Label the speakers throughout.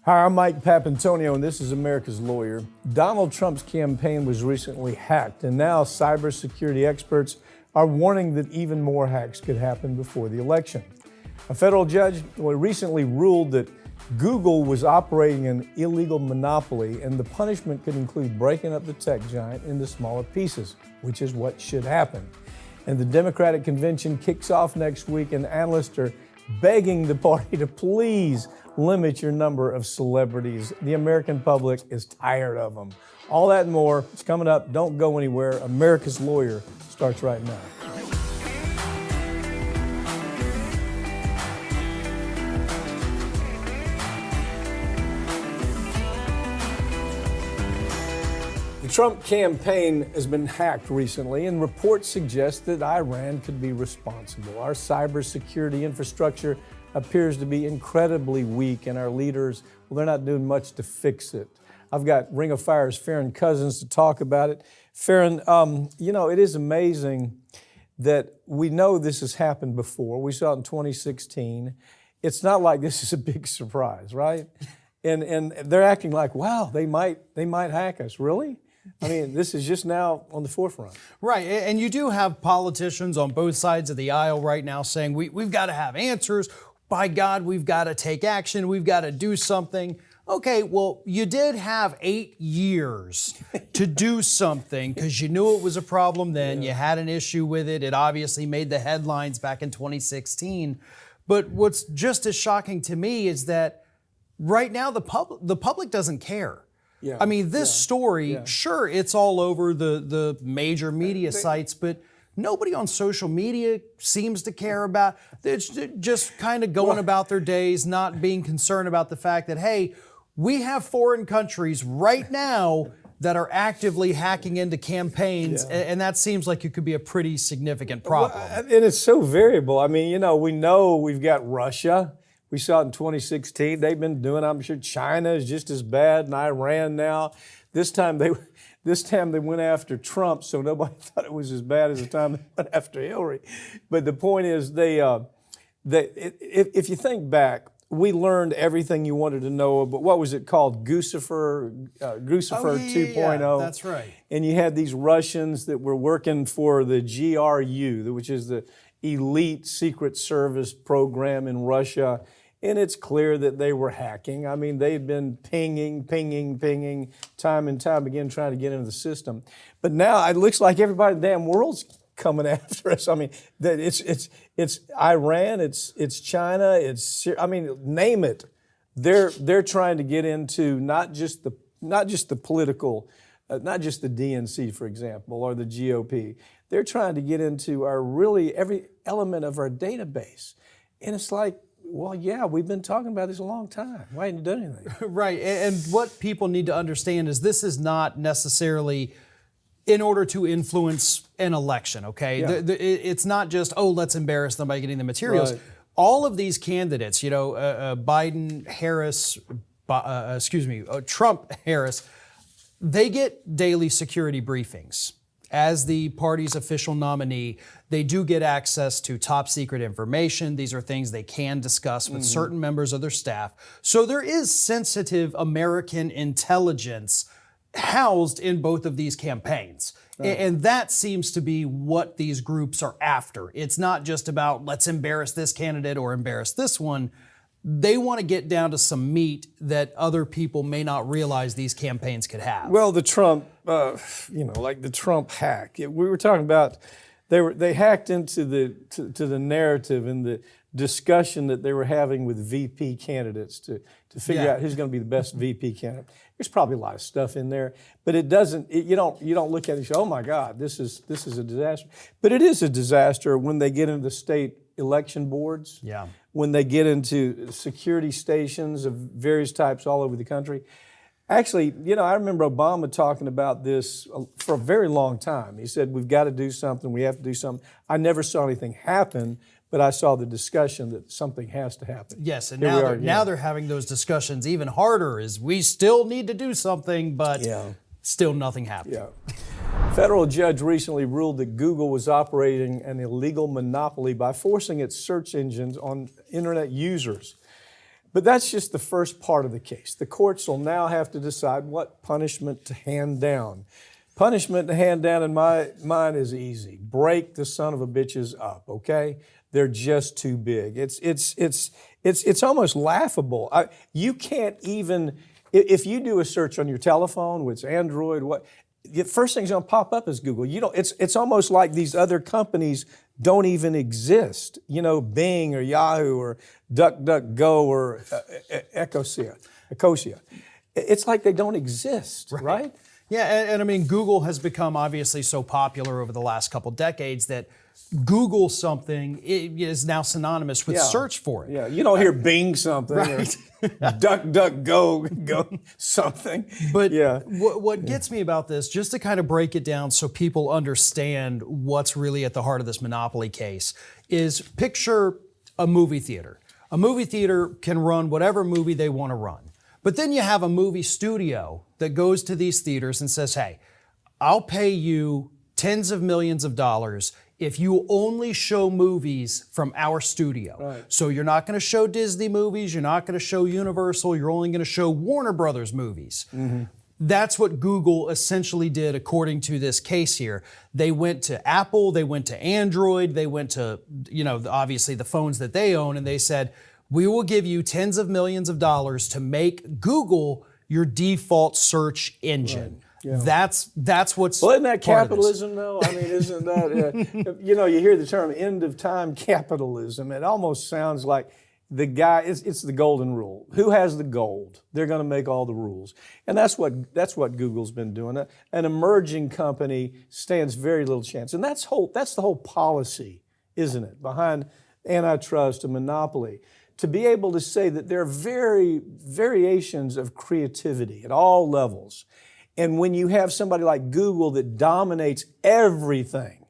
Speaker 1: Hi, I'm Mike Papantonio, and this is America's Lawyer. Donald Trump's campaign was recently hacked, and now cybersecurity experts are warning that even more hacks could happen before the election. A federal judge recently ruled that Google was operating an illegal monopoly, and the punishment could include breaking up the tech giant into smaller pieces, which is what should happen. And the Democratic convention kicks off next week, and analysts are begging the party to please limit your number of celebrities. The American public is tired of them. All that and more is coming up. Don't go anywhere. America's Lawyer starts right now. The Trump campaign has been hacked recently, and reports suggest that Iran could be responsible. Our cybersecurity infrastructure appears to be incredibly weak, and our leaders, well, they're not doing much to fix it. I've got Ring of Fire's Farron Cousins to talk about it. Farron, it is amazing that we know this has happened before. We saw it in 2016. It's not like this is a big surprise, right? And they're acting like, wow, they might hack us. Really? I mean, this is just now on the forefront.
Speaker 2: Right, and you do have politicians on both sides of the aisle right now saying we've got to have answers. By God, we've got to take action. We've got to do something. Okay, well, you did have 8 years to do something because you knew it was a problem then. You had an issue with it. It obviously made the headlines back in 2016. But what's just as shocking to me is that right now the public doesn't care. Yeah. I mean, this story, sure, it's all over the major media sites, but nobody on social media seems to care about it. It's just kind of going about their days, not being concerned about the fact that, hey, we have foreign countries right now that are actively hacking into campaigns, and that seems like it could be a pretty significant problem.
Speaker 1: And it's so variable. I mean, we know we've got Russia. We saw it in 2016. They've been doing, I'm sure China is just as bad, and Iran now. This time they went after Trump, so nobody thought it was as bad as the time they went after Hillary. But the point is, if you think back, we learned everything you wanted to know. But what was it called? Guccifer 2.0.
Speaker 2: Yeah, that's right.
Speaker 1: And you had these Russians that were working for the GRU, which is the elite secret service program in Russia. And it's clear that they were hacking. I mean, they'd been pinging time and time again, trying to get into the system. But now it looks like everybody in the damn world's coming after us. I mean, that it's Iran, it's China, name it. They're trying to get into not just the political, not just the DNC, for example, or the GOP. They're trying to get into every element of our database. And it's like, well, yeah, we've been talking about this a long time. Why haven't you done anything?
Speaker 2: Right, and what people need to understand is this is not necessarily in order to influence an election, okay?
Speaker 1: Yeah.
Speaker 2: It's not just, let's embarrass them by getting the materials.
Speaker 1: Right.
Speaker 2: All of these candidates, Biden, Harris, Trump, Harris, they get daily security briefings. As the party's official nominee, they do get access to top secret information. These are things they can discuss with certain members of their staff. So there is sensitive American intelligence housed in both of these campaigns. Right. And that seems to be what these groups are after. It's not just about let's embarrass this candidate or embarrass this one. They want to get down to some meat that other people may not realize these campaigns could have.
Speaker 1: Well, the Trump, like the Trump hack. We were talking about they hacked into the narrative and the discussion that they were having with VP candidates to figure out who's going to be the best VP candidate. There's probably a lot of stuff in there, but it doesn't. You don't look at it and say, oh my God, this is a disaster. But it is a disaster when they get into the state election boards.
Speaker 2: Yeah.
Speaker 1: When they get into security stations of various types all over the country. Actually, I remember Obama talking about this for a very long time. He said, we've got to do something, we have to do something. I never saw anything happen, but I saw the discussion that something has to happen.
Speaker 2: Yes, and now they're having those discussions even harder, is we still need to do something, but still nothing happened.
Speaker 1: Yeah. Federal judge recently ruled that Google was operating an illegal monopoly by forcing its search engines on internet users. But that's just the first part of the case. The courts will now have to decide what punishment to hand down. Punishment to hand down in my mind is easy. Break the son of a bitches up, okay? They're just too big. It's almost laughable. You can't even, if you do a search on your telephone, with Android, the first thing's gonna pop up is Google. It's almost like these other companies don't even exist. Bing or Yahoo or DuckDuckGo or Ecosia. It's like they don't exist, right?
Speaker 2: Yeah, and I mean, Google has become obviously so popular over the last couple decades that Google something is now synonymous with search for it.
Speaker 1: Yeah, you don't hear Bing something or DuckDuckGo go something.
Speaker 2: But what gets me about this, just to kind of break it down so people understand what's really at the heart of this monopoly case, is picture a movie theater. A movie theater can run whatever movie they want to run. But then you have a movie studio that goes to these theaters and says, hey, I'll pay you tens of millions of dollars if you only show movies from our studio.
Speaker 1: Right.
Speaker 2: So you're not going to show Disney movies, you're not going to show Universal, you're only going to show Warner Brothers movies. Mm-hmm. That's what Google essentially did according to this case here. They went to Apple, they went to Android, they went to, obviously the phones that they own, and they said, we will give you tens of millions of dollars to make Google your default search engine. Right. Yeah. That's what's.
Speaker 1: Well, isn't that capitalism, though? I mean, isn't that? You hear the term "end of time capitalism." It almost sounds like the guy. It's the golden rule. Who has the gold? They're going to make all the rules, and that's what Google's been doing. An emerging company stands very little chance, and that's the whole policy, isn't it, behind antitrust and monopoly? To be able to say that there are variations of creativity at all levels. And when you have somebody like Google that dominates everything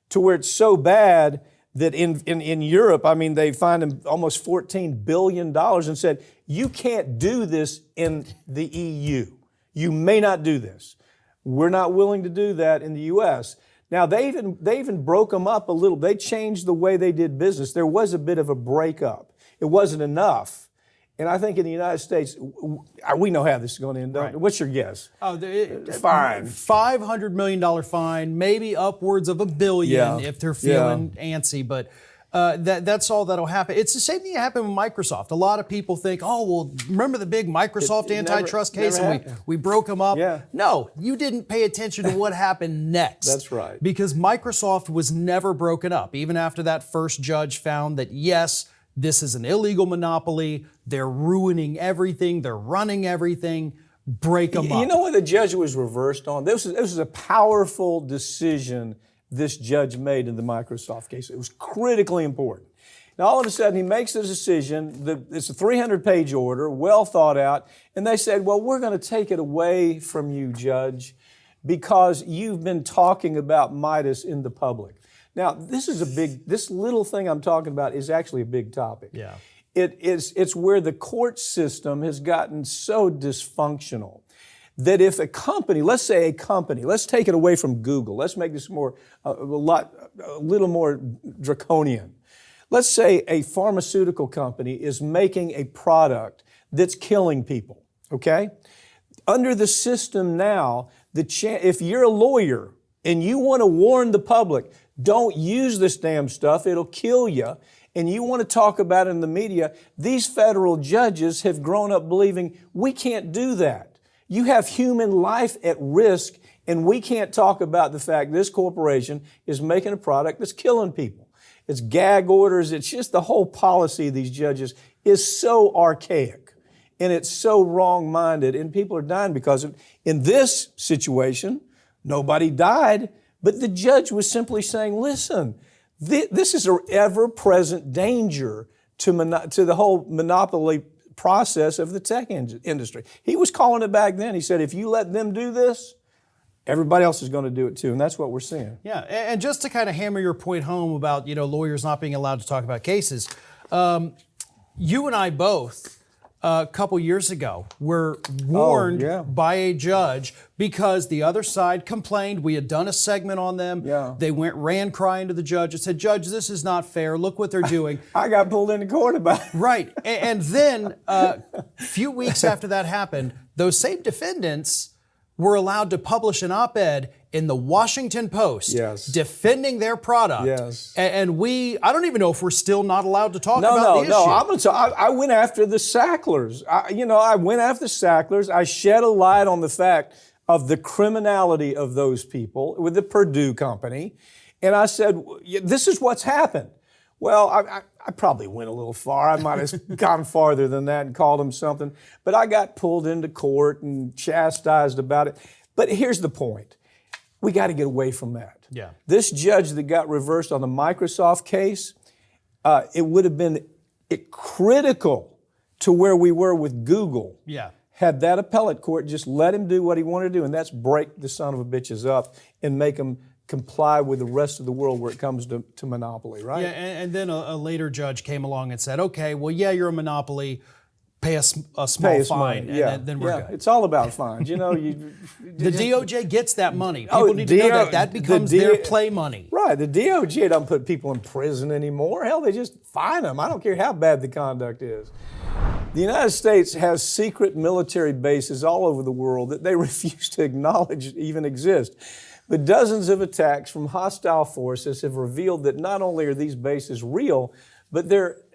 Speaker 1: to where it's so bad that in Europe, I mean, they fined them almost $14 billion and said, you can't do this in the EU. You may not do this. We're not willing to do that in the U.S. Now, they even broke them up a little. They changed the way they did business. There was a bit of a breakup. It wasn't enough. And I think in the United States, we know how this is going to end up. Right. What's your guess?
Speaker 2: Oh,
Speaker 1: fine.
Speaker 2: $500 million fine, maybe upwards of $1 billion if they're feeling antsy. But that's all that'll happen. It's the same thing that happened with Microsoft. A lot of people think, oh, well, remember the big Microsoft antitrust case and we broke them up?
Speaker 1: Yeah.
Speaker 2: No, you didn't pay attention to what happened next.
Speaker 1: That's right.
Speaker 2: Because Microsoft was never broken up. Even after that first judge found that, yes, this is an illegal monopoly. They're ruining everything. They're running everything. Break them up.
Speaker 1: You know what the judge was reversed on? This was a powerful decision this judge made in the Microsoft case. It was critically important. Now, all of a sudden, he makes a decision. It's a 300-page order, well thought out. And they said, well, we're going to take it away from you, Judge, because you've been talking about Midas in the public. Now, this little thing I'm talking about is actually a big topic.
Speaker 2: Yeah.
Speaker 1: It's where the court system has gotten so dysfunctional that if a company, let's take it away from Google. Let's make this a little more draconian. Let's say a pharmaceutical company is making a product that's killing people, okay? Under the system now, if you're a lawyer and you want to warn the public, don't use this damn stuff, it'll kill you, and you want to talk about it in the media, these federal judges have grown up believing we can't do that. You have human life at risk, and we can't talk about the fact this corporation is making a product that's killing people. It's gag orders, it's just the whole policy of these judges is so archaic, and it's so wrong-minded, and people are dying because of it. In this situation, nobody died, but the judge was simply saying, listen, this is an ever-present danger to the whole monopoly process of the tech industry. He was calling it back then. He said, if you let them do this, everybody else is going to do it too, and that's what we're seeing.
Speaker 2: Yeah, and just to kind of hammer your point home about lawyers not being allowed to talk about cases, you and I both a couple years ago were warned
Speaker 1: yeah.
Speaker 2: by a judge because the other side complained. We had done a segment on them.
Speaker 1: Yeah.
Speaker 2: They ran crying to the judge and said, "Judge, this is not fair. Look what they're doing."
Speaker 1: I got pulled into court about it.
Speaker 2: Right. And then a few weeks after that happened, those same defendants were allowed to publish an op-ed in the Washington Post
Speaker 1: Yes.
Speaker 2: defending their product.
Speaker 1: Yes.
Speaker 2: And I don't even know if we're still not allowed to talk about the issue.
Speaker 1: No. I'm gonna talk. I went after the Sacklers. I went after the Sacklers. I shed a light on the fact of the criminality of those people with the Purdue company. And I said, this is what's happened. Well, I probably went a little far. I might have gone farther than that and called them something. But I got pulled into court and chastised about it. But here's the point. We got to get away from that.
Speaker 2: Yeah.
Speaker 1: This judge that got reversed on the Microsoft case, it would have been critical to where we were with Google.
Speaker 2: Yeah.
Speaker 1: Had that appellate court just let him do what he wanted to do, and that's break the son of a bitches up and make him comply with the rest of the world where it comes to monopoly, right?
Speaker 2: Yeah, and then a later judge came along and said, okay, well, yeah, you're a monopoly. Pay a small
Speaker 1: Pay us
Speaker 2: fine,
Speaker 1: money.
Speaker 2: and then we're good.
Speaker 1: It's all about fines.
Speaker 2: The DOJ gets that money. People
Speaker 1: Oh,
Speaker 2: need to know that. That becomes their play money.
Speaker 1: Right. The DOJ don't put people in prison anymore. Hell, they just fine them. I don't care how bad the conduct is. The United States has secret military bases all over the world that they refuse to acknowledge even exist. But dozens of attacks from hostile forces have revealed that not only are these bases real, but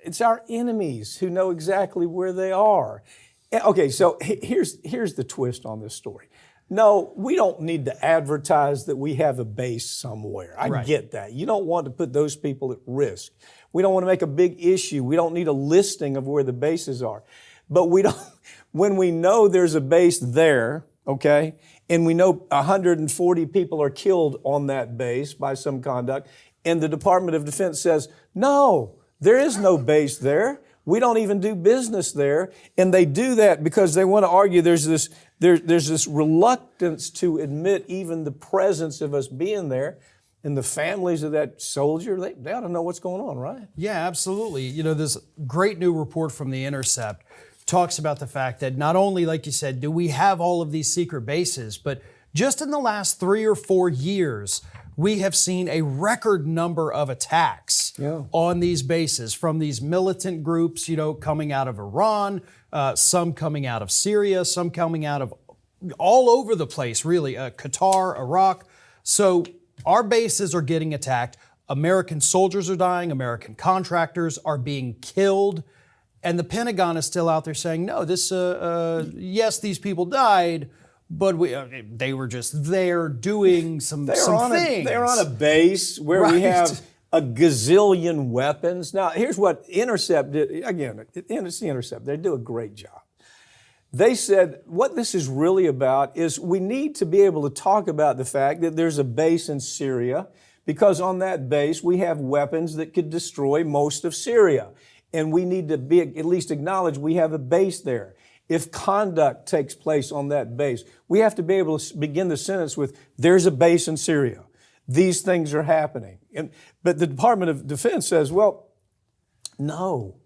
Speaker 1: it's our enemies who know exactly where they are. Okay, so here's the twist on this story. No, we don't need to advertise that we have a base somewhere. I get that. You don't want to put those people at risk. We don't want to make a big issue. We don't need a listing of where the bases are. But when we know there's a base there, okay, and we know 140 people are killed on that base by some conduct, and the Department of Defense says, no, there is no base there. We don't even do business there. And they do that because they want to argue there's this reluctance to admit even the presence of us being there. And the families of that soldier, they ought to know what's going on, right?
Speaker 2: Yeah, absolutely. This great new report from The Intercept talks about the fact that not only, like you said, do we have all of these secret bases, but just in the last 3 or 4 years, we have seen a record number of attacks on these bases from these militant groups, coming out of Iran, some coming out of Syria, some coming out of all over the place, really, Qatar, Iraq. So our bases are getting attacked. American soldiers are dying. American contractors are being killed. And the Pentagon is still out there saying, no, yes, these people died, but they were just there doing some things.
Speaker 1: They're on a base where we have a gazillion weapons. Now, here's what Intercept did. Again, it's the Intercept. They do a great job. They said what this is really about is we need to be able to talk about the fact that there's a base in Syria because on that base we have weapons that could destroy most of Syria. And we need to at least acknowledge we have a base there. If conduct takes place on that base, we have to be able to begin the sentence with, there's a base in Syria. These things are happening. But the Department of Defense says, well, no,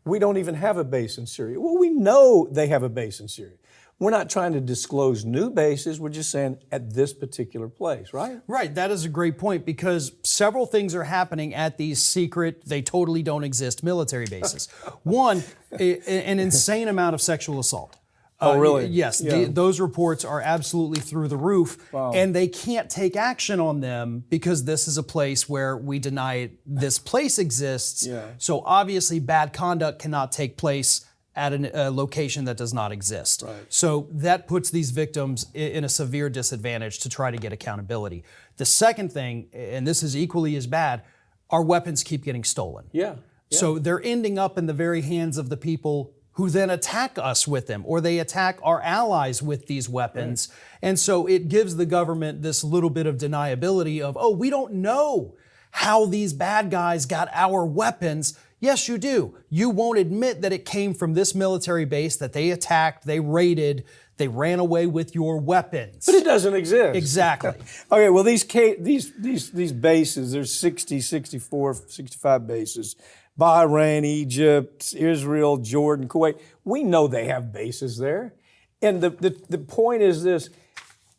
Speaker 1: we don't even have a base in Syria. Well, we know they have a base in Syria. We're not trying to disclose new bases. We're just saying at this particular place, right?
Speaker 2: Right. That is a great point because several things are happening at these secret, they totally don't exist military bases. One, an insane amount of sexual assault.
Speaker 1: Oh, really?
Speaker 2: Yes.
Speaker 1: Yeah.
Speaker 2: Those reports are absolutely through the roof.
Speaker 1: Wow.
Speaker 2: And they can't take action on them because this is a place where we deny this place exists.
Speaker 1: Yeah.
Speaker 2: So obviously bad conduct cannot take place at a location that does not exist.
Speaker 1: Right.
Speaker 2: So that puts these victims in a severe disadvantage to try to get accountability. The second thing, and this is equally as bad, our weapons keep getting stolen.
Speaker 1: Yeah.
Speaker 2: So they're ending up in the very hands of the people who then attack us with them, or they attack our allies with these weapons. Right. And so it gives the government this little bit of deniability of, oh, we don't know how these bad guys got our weapons. Yes, you do. You won't admit that it came from this military base that they attacked, they raided, they ran away with your weapons.
Speaker 1: But it doesn't exist.
Speaker 2: Exactly.
Speaker 1: Okay, well, these bases, there's 60, 64, 65 bases Bahrain, Egypt, Israel, Jordan, Kuwait. We know they have bases there. And the point is this,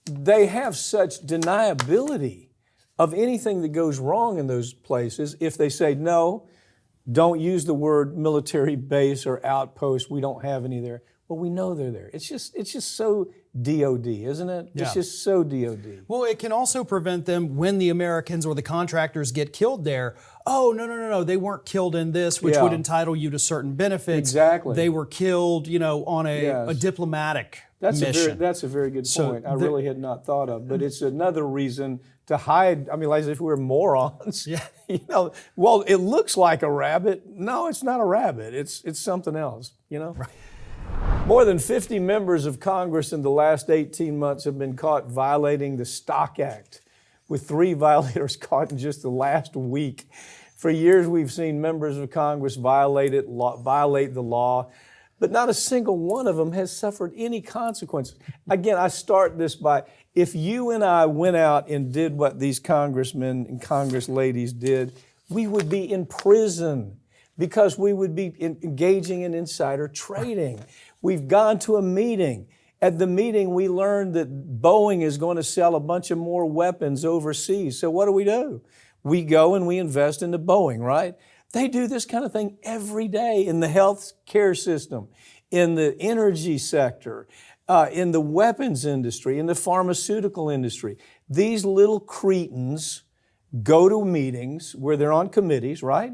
Speaker 1: they have such deniability of anything that goes wrong in those places. If they say, no, don't use the word military base or outpost, we don't have any there. Well, we know they're there. It's just so DOD, isn't it?
Speaker 2: Yeah.
Speaker 1: It's just so DOD.
Speaker 2: Well, it can also prevent them when the Americans or the contractors get killed there. Oh, no, they weren't killed in this, which
Speaker 1: Yeah.
Speaker 2: would entitle you to certain benefits.
Speaker 1: Exactly.
Speaker 2: They were killed, on a
Speaker 1: Yes.
Speaker 2: diplomatic
Speaker 1: That's
Speaker 2: mission.
Speaker 1: that's a very good
Speaker 2: So
Speaker 1: point. I really had not thought of, but it's another reason to hide. I mean, like as if we're morons.
Speaker 2: Yeah.
Speaker 1: Well, it looks like a rabbit. No, it's not a rabbit. It's something else. Right. More than 50 members of Congress in the last 18 months have been caught violating the Stock Act, with 3 violators caught in just the last week. For years, we've seen members of Congress violate the law, but not a single one of them has suffered any consequences. Again, I start this by, if you and I went out and did what these congressmen and congress ladies did, we would be in prison because we would be engaging in insider trading. We've gone to a meeting. At the meeting, we learned that Boeing is going to sell a bunch of more weapons overseas. So what do? We go and we invest into Boeing, right? They do this kind of thing every day in the health care system, in the energy sector, in the weapons industry, in the pharmaceutical industry. These little cretins go to meetings where they're on committees, right?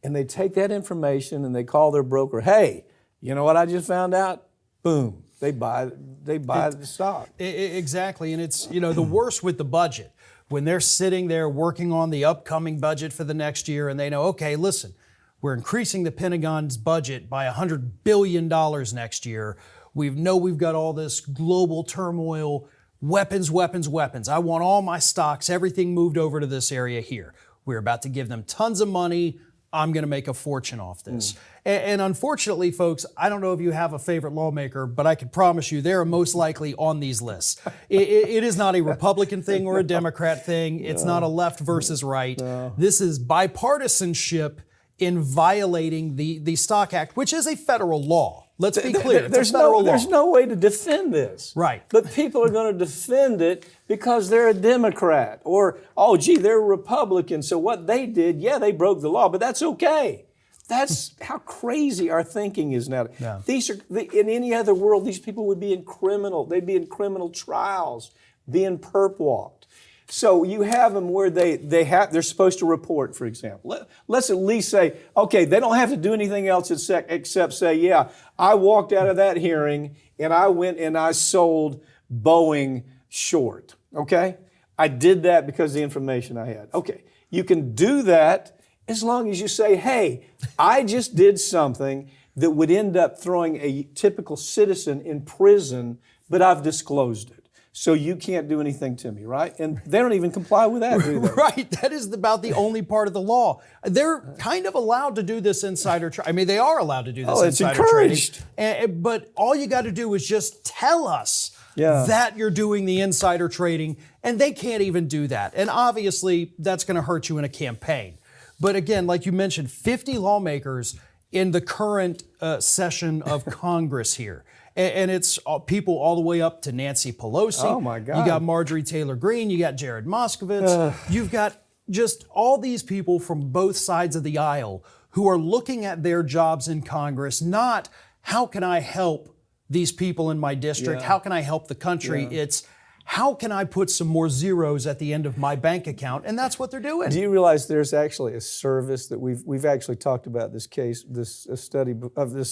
Speaker 1: And they take that information and they call their broker, hey, you know what I just found out? Boom, they buy the stock.
Speaker 2: Exactly, and it's the worst with the budget. When they're sitting there working on the upcoming budget for the next year and they know, okay, listen, we're increasing the Pentagon's budget by $100 billion next year. We've got all this global turmoil, weapons. I want all my stocks, everything moved over to this area here. We're about to give them tons of money. I'm going to make a fortune off this. And unfortunately, folks, I don't know if you have a favorite lawmaker, but I can promise you they're most likely on these lists. It is not a Republican thing or a Democrat thing. It's not a left versus right.
Speaker 1: No.
Speaker 2: This is bipartisanship in violating the Stock Act, which is a federal law. Let's be clear. It's a federal law.
Speaker 1: There's no way to defend this.
Speaker 2: Right.
Speaker 1: But people are going to defend it because they're a Democrat or, oh, gee, they're a Republican. So what they did, yeah, they broke the law, but that's okay. That's how crazy our thinking is now.
Speaker 2: Yeah.
Speaker 1: In any other world, these people would be they'd be in criminal trials, being perp walked. So you have them where they're supposed to report, for example. Let's at least say, okay, they don't have to do anything else except say, yeah, I walked out of that hearing and I went and I sold Boeing short, okay? I did that because of the information I had. Okay, you can do that as long as you say, hey, I just did something that would end up throwing a typical citizen in prison, but I've disclosed it. So you can't do anything to me, right? And they don't even comply with that, do they?
Speaker 2: Right. That is about the only part of the law. They're kind of allowed to do this insider trading. I mean, they are allowed to do this
Speaker 1: it's
Speaker 2: insider
Speaker 1: encouraged.
Speaker 2: trading. But all you got to do is just tell us
Speaker 1: Yeah.
Speaker 2: that you're doing the insider trading, and they can't even do that. And obviously, that's going to hurt you in a campaign. But again, like you mentioned, 50 lawmakers in the current session of Congress here. And it's people all the way up to Nancy Pelosi.
Speaker 1: Oh, my God.
Speaker 2: You got Marjorie Taylor Greene. You got Jared Moskowitz. You've got just all these people from both sides of the aisle who are looking at their jobs in Congress, not how can I help these people in my district?
Speaker 1: Yeah.
Speaker 2: How can I help the country?
Speaker 1: Yeah.
Speaker 2: It's how can I put some more zeros at the end of my bank account? And that's what they're doing.
Speaker 1: Do you realize there's actually a service that we've actually talked about this case, this study of this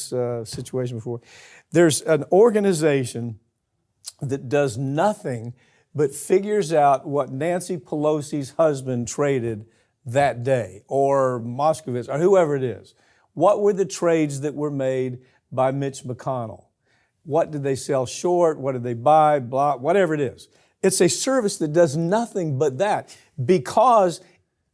Speaker 1: situation before. There's an organization that does nothing but figures out what Nancy Pelosi's husband traded that day, or Moskowitz, or whoever it is. What were the trades that were made by Mitch McConnell? What did they sell short? What did they buy? Blah, whatever it is. It's a service that does nothing but that, because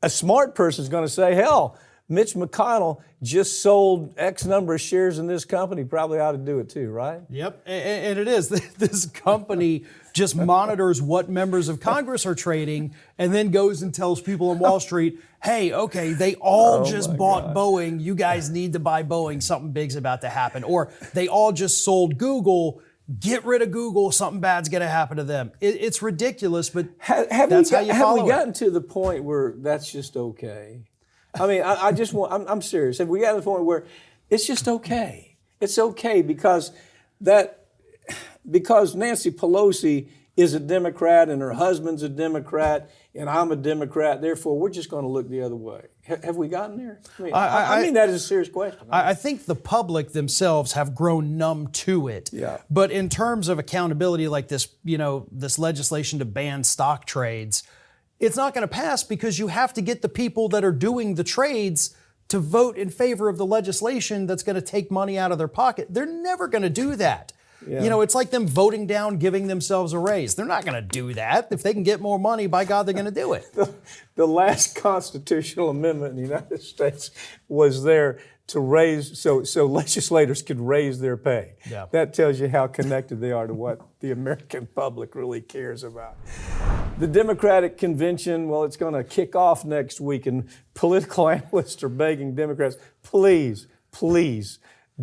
Speaker 1: a smart person is going to say, hell, Mitch McConnell just sold X number of shares in this company. Probably ought to do it too, right?
Speaker 2: Yep, and it is. This company just monitors what members of Congress are trading and then goes and tells people on Wall Street, hey, okay, they all just bought Boeing. You guys need to buy Boeing. Something big's about to happen. Or they all just sold Google. Get rid of Google. Something bad's going to happen to them. It's ridiculous, but that's how you follow it.
Speaker 1: Have we gotten to the point where that's just okay? I mean, I just want, I'm serious. Have we gotten to the point where it's just okay? It's okay because Nancy Pelosi is a Democrat and her husband's a Democrat and I'm a Democrat, therefore we're just going to look the other way. Have we gotten there? I mean that is a serious question.
Speaker 2: I think the public themselves have grown numb to it.
Speaker 1: Yeah.
Speaker 2: But in terms of accountability like this, this legislation to ban stock trades, it's not going to pass because you have to get the people that are doing the trades to vote in favor of the legislation that's going to take money out of their pocket. They're never going to do that. Yeah. It's like them voting down, giving themselves a raise. They're not going to do that. If they can get more money, by God, they're going to do it.
Speaker 1: The last constitutional amendment in the United States was there to raise, so legislators could raise their pay.
Speaker 2: Yeah.
Speaker 1: That tells you how connected they are to what the American public really cares about. The Democratic convention, well, it's going to kick off next week, and political analysts are begging Democrats, please,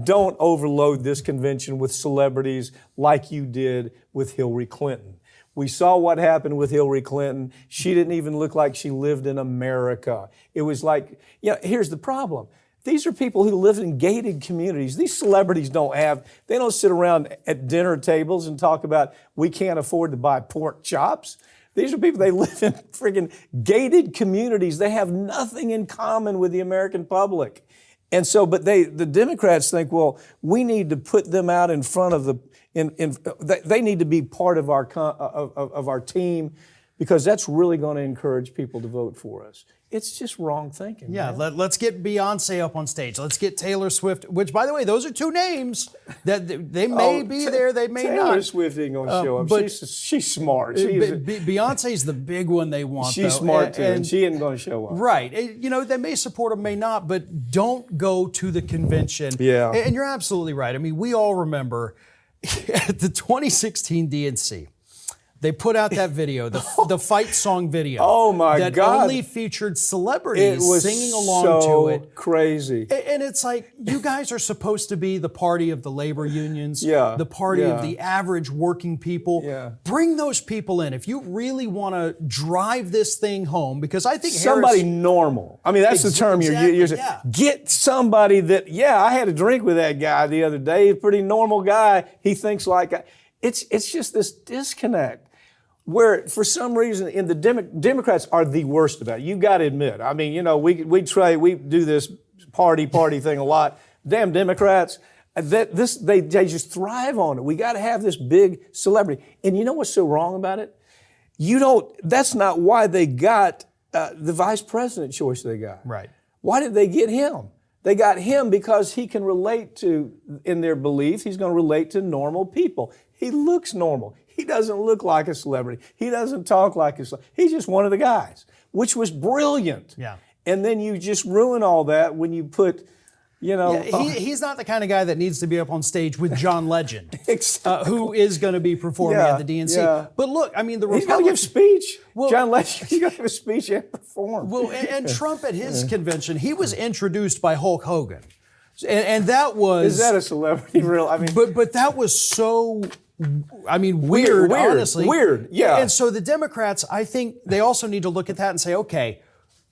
Speaker 1: don't overload this convention with celebrities like you did with Hillary Clinton. We saw what happened with Hillary Clinton. She didn't even look like she lived in America. It was like, here's the problem. These are people who live in gated communities. These celebrities they don't sit around at dinner tables and talk about, we can't afford to buy pork chops. These are people, they live in friggin' gated communities. They have nothing in common with the American public. And so, but the Democrats think, well, we need to put them out in front of they need to be part of our team because that's really going to encourage people to vote for us. It's just wrong thinking.
Speaker 2: Yeah, let's get Beyonce up on stage. Let's get Taylor Swift, which, by the way, those are two names that they may be there, they may not.
Speaker 1: Taylor Swift ain't going to show up. But she's smart.
Speaker 2: Beyonce's the big one they want,
Speaker 1: She's smart, too, and she isn't going to show up.
Speaker 2: Right. They may support him, may not, but don't go to the convention.
Speaker 1: Yeah.
Speaker 2: And you're absolutely right. I mean, we all remember at the 2016 DNC, they put out that video, the fight song video.
Speaker 1: Oh my God!
Speaker 2: That only featured celebrities singing along to it.
Speaker 1: Crazy.
Speaker 2: And it's like, you guys are supposed to be the party of the labor unions, the party of the average working people.
Speaker 1: Yeah.
Speaker 2: Bring those people in if you really want to drive this thing home. Because I think
Speaker 1: somebody normal. I mean, that's the term you're using.
Speaker 2: Yeah.
Speaker 1: Get somebody that. Yeah, I had a drink with that guy the other day. He's a pretty normal guy. He thinks like it's just this disconnect. Where for some reason, the Democrats are the worst about it. You got to admit. I mean, we do this party thing a lot. Damn Democrats, they just thrive on it. We got to have this big celebrity. And you know what's so wrong about it? That's not why they got the vice president choice they got.
Speaker 2: Right.
Speaker 1: Why did they get him? They got him because he can relate to, in their belief, he's going to relate to normal people. He looks normal. He doesn't look like a celebrity. He doesn't talk like a celebrity. He's just one of the guys, which was brilliant.
Speaker 2: Yeah.
Speaker 1: And then you just ruin all that when you put,
Speaker 2: he's not the kind of guy that needs to be up on stage with John Legend,
Speaker 1: exactly.
Speaker 2: Who is going to be performing at the DNC.
Speaker 1: Yeah.
Speaker 2: But look, I mean,
Speaker 1: he's got to give speech. John Legend, he's got to give a speech and perform.
Speaker 2: Well, and Trump at his convention, he was introduced by Hulk Hogan. And that was...
Speaker 1: Is that a celebrity real? I mean...
Speaker 2: But that was so... weird, honestly.
Speaker 1: Weird, yeah.
Speaker 2: And so the Democrats, I think they also need to look at that and say, okay,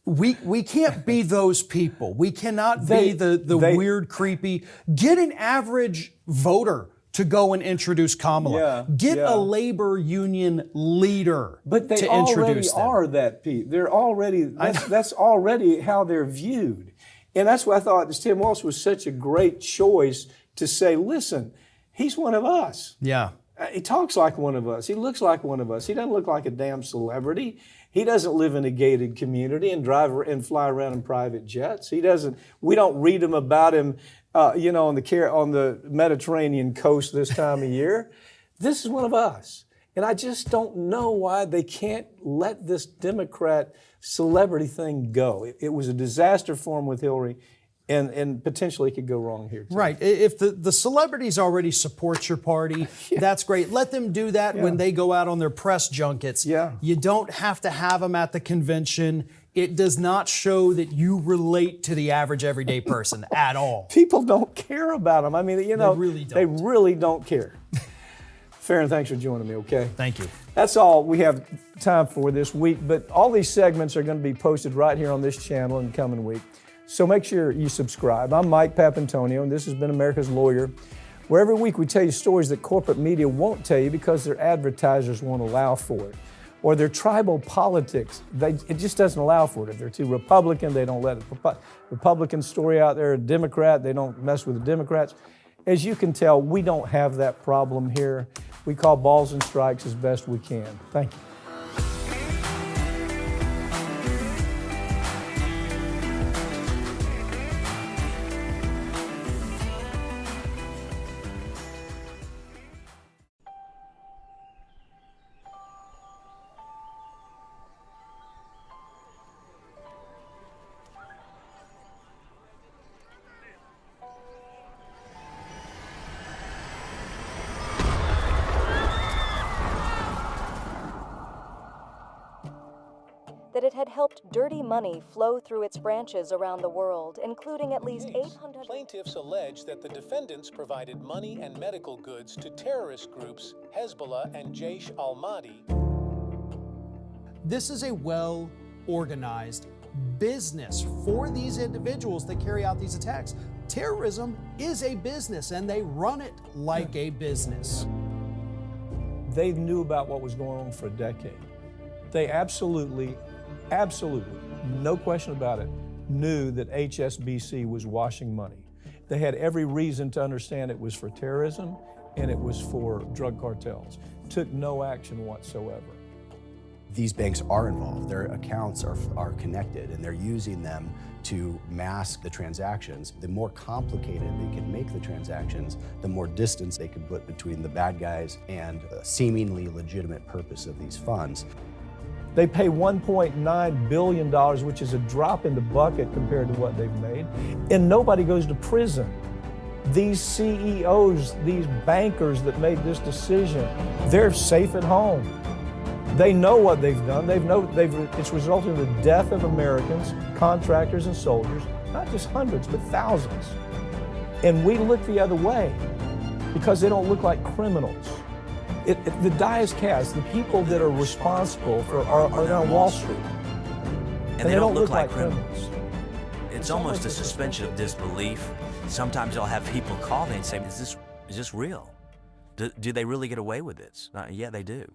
Speaker 2: we can't be those people. We cannot be the weird, creepy. Get an average voter to go and introduce Kamala. Get a labor union leader to introduce them.
Speaker 1: But they already are that people. They're already, that's already how they're viewed. And that's why I thought this Tim Walz was such a great choice to say, listen, he's one of us.
Speaker 2: Yeah.
Speaker 1: He talks like one of us. He looks like one of us. He doesn't look like a damn celebrity. He doesn't live in a gated community and drive and fly around in private jets. He doesn't. We don't read him about him, on the Mediterranean coast this time of year. This is one of us. And I just don't know why they can't let this Democrat celebrity thing go. It was a disaster for them with Hillary, and potentially it could go wrong here too.
Speaker 2: Right. If the celebrities already support your party, that's great. Let them do that when they go out on their press junkets.
Speaker 1: Yeah.
Speaker 2: You don't have to have them at the convention. It does not show that you relate to the average everyday person at all.
Speaker 1: People don't care about them. I mean, you know,
Speaker 2: They really
Speaker 1: don't care. Farron, thanks for joining me, okay?
Speaker 2: Thank you.
Speaker 1: That's all we have time for this week, but all these segments are going to be posted right here on this channel in the coming week. So make sure you subscribe. I'm Mike Papantonio, and this has been America's Lawyer, where every week we tell you stories that corporate media won't tell you because their advertisers won't allow for it. Or their tribal politics, it just doesn't allow for it. If they're too Republican, they don't let a Republican story out there. A Democrat, they don't mess with the Democrats. As you can tell, we don't have that problem here. We call balls and strikes as best we can. Thank you.
Speaker 3: That it had helped dirty money flow through its branches around the world, including at least 800...
Speaker 4: Plaintiffs allege that the defendants provided money and medical goods to terrorist groups Hezbollah and Jaish al-Mahdi.
Speaker 2: This is a well-organized business for these individuals that carry out these attacks. Terrorism is a business, and they run it like a business.
Speaker 1: They knew about what was going on for a decade. They absolutely, no question about it, knew that HSBC was washing money. They had every reason to understand it was for terrorism and it was for drug cartels. Took no action whatsoever.
Speaker 5: These banks are involved. Their accounts are connected, and they're using them to mask the transactions. The more complicated they can make the transactions, the more distance they can put between the bad guys and the seemingly legitimate purpose of these funds.
Speaker 1: They pay $1.9 billion, which is a drop in the bucket compared to what they've made, and nobody goes to prison. These CEOs, these bankers that made this decision, they're safe at home. They know what they've done. It's resulted in the death of Americans, contractors and soldiers, not just hundreds, but thousands. And we look the other way because they don't look like criminals. The die is cast. The people that are responsible are on Wall Street.
Speaker 6: And they don't look like criminals. It's almost a suspension of disbelief. Sometimes I'll have people call me and say, is this real? Do they really get away with this? Yeah, they do.